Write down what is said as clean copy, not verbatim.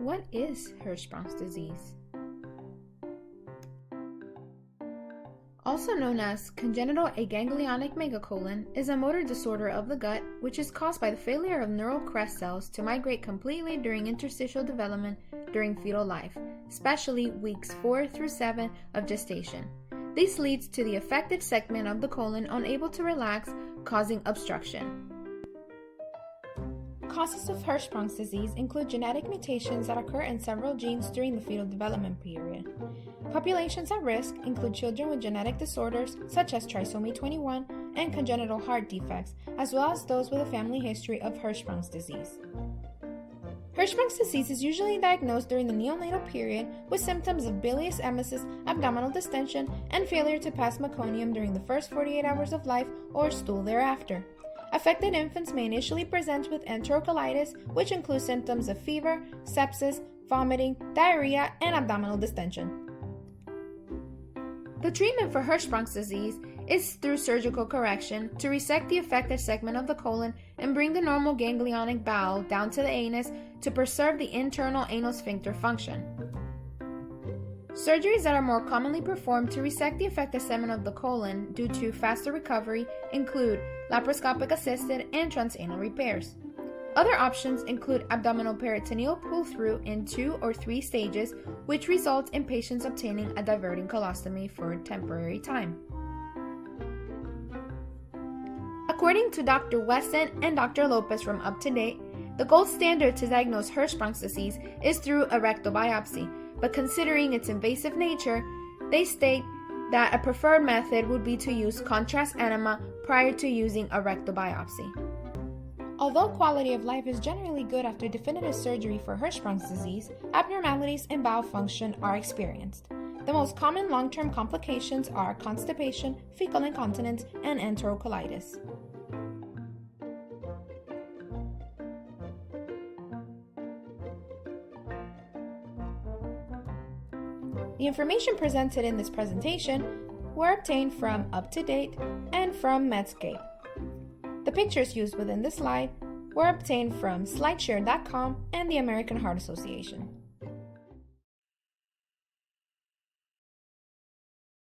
What is Hirschsprung's disease? Also known as congenital aganglionic megacolon, is a motor disorder of the gut which is caused by the failure of neural crest cells to migrate completely during interstitial development during fetal life, especially weeks 4 through 7 of gestation. This leads to the affected segment of the colon unable to relax, causing obstruction. Causes of Hirschsprung's disease include genetic mutations that occur in several genes during the fetal development period. Populations at risk include children with genetic disorders such as trisomy 21 and congenital heart defects, as well as those with a family history of Hirschsprung's disease. Hirschsprung's disease is usually diagnosed during the neonatal period with symptoms of bilious emesis, abdominal distension, and failure to pass meconium during the first 48 hours of life or stool thereafter. Affected infants may initially present with enterocolitis, which includes symptoms of fever, sepsis, vomiting, diarrhea, and abdominal distension. The treatment for Hirschsprung's disease is through surgical correction to resect the affected segment of the colon and bring the normal ganglionic bowel down to the anus to preserve the internal anal sphincter function. Surgeries that are more commonly performed to resect the affected segment of the colon due to faster recovery include laparoscopic assisted and transanal repairs. Other options include abdominal peritoneal pull-through in 2 or 3 stages, which results in patients obtaining a diverting colostomy for a temporary time. According to Dr. Weston and Dr. Lopez from Up to Date, the gold standard to diagnose Hirschsprung's disease is through a rectal biopsy, but considering its invasive nature, they state that a preferred method would be to use contrast enema prior to using a rectal biopsy. Although quality of life is generally good after definitive surgery for Hirschsprung's disease, abnormalities in bowel function are experienced. The most common long-term complications are constipation, fecal incontinence, and enterocolitis. The information presented in this presentation were obtained from Up to Date and from Medscape. The pictures used within this slide were obtained from slideshare.com and the American Heart Association.